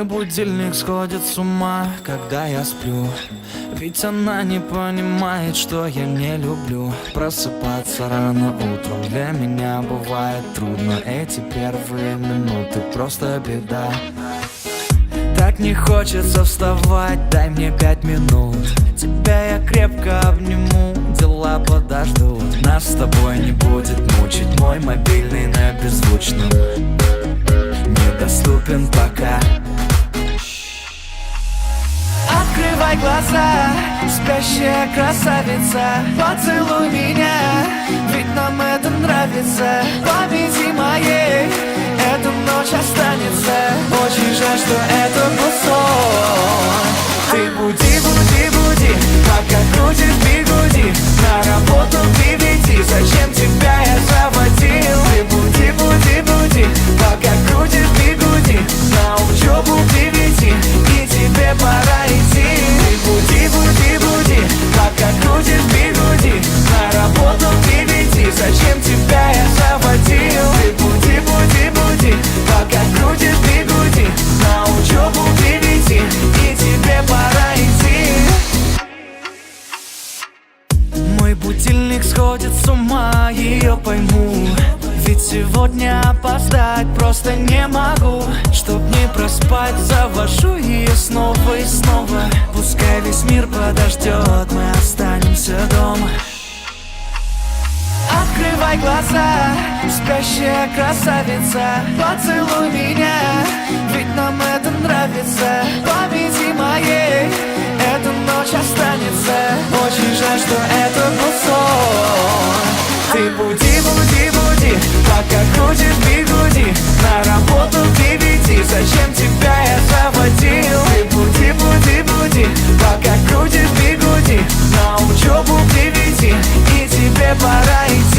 Мой будильник сходит с ума, когда я сплю. Ведь она не понимает, что я не люблю просыпаться рано утром. Для меня бывает трудно. Эти первые минуты просто беда. Так не хочется вставать, дай мне 5 минут. Тебя я крепко обниму, дела подождут. Нас с тобой не будет мучить мой мобильный на беззвучном. Недоступен пока. Открывай глаза, спящая красавица, поцелуй меня, ведь нам это нравится. Победи моей, эта ночь останется. Очень жаль, что это был сон. Ты буди, буди, буди, пока крутишь бигуди. На работу к 9, зачем тебя я заводил? Ты буди, буди, буди, пока крутишь бигуди. На учебу к 9, и тебе пора идти. Ты буди, буди, буди, пока крутишь бигуди. На работу к 9, зачем тебя я заводил? Ты буди, буди, буди, пока крутишь бигуди. На учебу к 9, и тебе пора идти. Мой будильник сходит с ума, ее пойму. Ведь сегодня опоздать просто не могу. Чтоб не проспать, завожу ее снова и снова. Пускай весь мир подождет, мы останемся дома. Открывай глаза, спящая красавица, поцелуй меня, ведь нам это нравится. Победи моей, эта ночь останется. Очень жаль, что это был сон. Ты буди, буди, буди, пока крутишь бигуди. На работу к 9, зачем тебя я заводил? Ты буди, буди, буди, пока крутишь бигуди. На учебу к 9, и тебе пора идти.